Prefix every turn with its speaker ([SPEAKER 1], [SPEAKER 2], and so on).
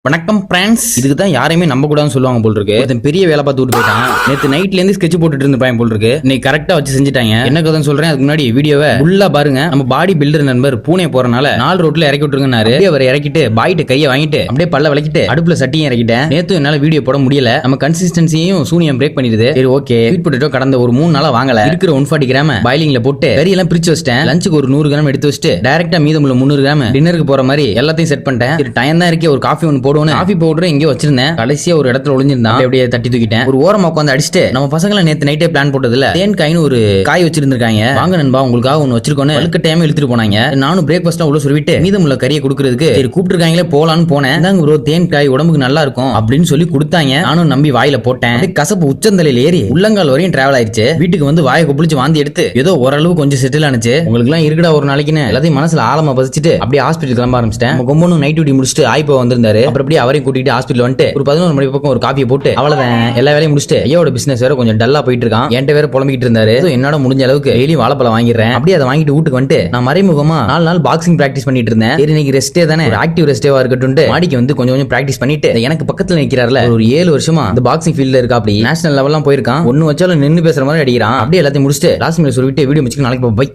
[SPEAKER 1] வணக்கம் பிரான்ஸ். இதுக்கு தான் யாரையுமே நம்ப கூடாதுன்னு சொல்லுவாங்க போல் இருக்கு. ஒருத்தன் பெரிய வேலை பார்த்து விட்டு போயிட்டான். நேத்து நைட்ல இருந்து ஸ்கெட்ச் போட்டுட்டு இருந்த பையன் போல் இருக்கு. இன்னைக்கு கரெக்டா வச்சு செஞ்சுட்டாங்க. என்ன கதைன்னு சொல்றேன். அதுக்கு முன்னாடி வீடியோவை ஃபுல்லா பாருங்க. நம்ம பாடி பில்டர் நண்பர் பூனே போறனால 4 ரோட்ல இறக்கி விட்டுருங்கனாரு. அவரை இறக்கிட்டு பாய்ட்டு கையை வாங்கிட்டு அப்படியே பல்ல விளக்கிட்டு அடுப்புல சட்டியும் இறக்கிட்டேன். நேத்து என்னால வீடியோ போட முடியல. நம்ம கன்சிஸ்டன்சியும் சூனியம் பிரேக் பண்ணிடுது. சரி ஓகே, ஸ்வீட் பொட்டேட்டோ கடந்த ஒரு 3 நாளா வாங்கல. இருக்கிற 140 கிராம் பாயிலிங்ல போட்டு கறி எல்லாம் பிரிச்சு வச்சிட்டேன். லஞ்சுக்கு ஒரு 100 கிராம் எடுத்து வச்சுட்டு டைரக்டா மீதமுள்ள 300 கிராம் டின்னருக்கு போற மாதிரி எல்லாத்தையும் செட் பண்ணிட்டேன். சரி டைம் தான் இருக்கே, ஒரு காஃபி ஒன்னு போடுவோம். காஃபி பவுடர் எங்க வச்சிருந்தேன், கடைசியா ஒரு இடத்துல ஒளிஞ்சிருந்தான். அப்படியே தட்டி தூக்கிட்டேன். ஒரு ஓரமா உட்காந்து அடிச்சுட்டு நம்ம பசங்களை நேத்து நைட்டே பிளான் போட்டதுல தேன் காயின்னு ஒரு காய் வச்சிருந்திருக்காங்க. வாங்க நண்பா உங்களுக்காக ஒன்னு வச்சிருக்கோன்னு வழுக்க டைம் இழுத்துட்டு போனாங்க. நானும் பிரேக்ஃபாஸ்ட் உள்ள சொல்லிட்டு மீதமுள்ள கறியை கொடுக்கறதுக்கு சரி கூப்பிட்டுருக்காங்களே போலான்னு போனேன். இந்தாங்க ப்ரோ, தேன் காய் உடம்புக்கு நல்லா இருக்கும் அப்படின்னு சொல்லி கொடுத்தாங்க. நானும் நம்பி வாயில போட்டேன். கசப்பு உச்சந்தலையில ஏறி உள்ளங்கால் வரையும் டிராவல் ஆயிருச்சு. வீட்டுக்கு வந்து வாயை கொப்பளிச்சு வாந்தி எடுத்து ஏதோ ஓரளவு கொஞ்சம் செட்டில் ஆனிச்சு. உங்களுக்கு எல்லாம் இருக்குடா ஒரு நாளைக்குன்னு எல்லாத்தையும் மனசுல ஆழமா பதிச்சுட்டு அப்படியே ஹாஸ்பிட்டல் கிளம்ப ஆரம்பிச்சிட்டேன். கொம்பனும் நைட் டியூட்டி முடிச்சுட்டு ஆய்ப்பா வந்திருந்தாரு. அப்புறம் அப்படியே அவரையும் கூட்டிட்டு ஹாஸ்பிட்டல் வந்துட்டு ஒரு 11 மணி பக்கம் ஒரு காஃபியை போட்டு அவ்வளவுதான் எல்லா வேலையும் முடிச்சுட்டு ஐயோட பிசினஸ் வேற கொஞ்சம் டல்லா போயிட்டு இருக்கான். என்கிட்ட வேற புலம்பிக்கிட்டு இருந்தாரு. என்னோட முடிஞ்ச அளவுக்கு டெய்லி வாழைப்பழம் வாங்கிடுறேன். அப்படியே அதை வாங்கிட்டு வீட்டுக்கு வந்துட்டு நான் மறைமுகமா 4 நாள் பாக்ஸிங் பிராக்டிஸ் பண்ணிட்டு இருந்தேன். சரி இன்னைக்கு ரெஸ்டே தானே, ஒரு ஆக்டிவ் ரெஸ்டேவா இருக்கட்டும் மாடிக்கு வந்து கொஞ்சம் கொஞ்சம் பிராக்டிஸ் பண்ணிட்டு எனக்கு பக்கத்துல நிக்கிறாருல ஒரு 7 வருஷமா இந்த பாக்ஸிங் ஃபீல்ட்ல இருக்கா. அப்படி நேஷனல் லெவல்லாம் போயிருக்கான். ஒன்னு வச்சாலும் நின்னு பேசுற மாதிரி அடிக்கிறான். அப்படியே எல்லாத்தையும் முடிச்சுட்டு லாஸ்ட் மினிட் சொல்லிட்டு வீடியோ முடிச்சுட்டு நாளைக்கு போய்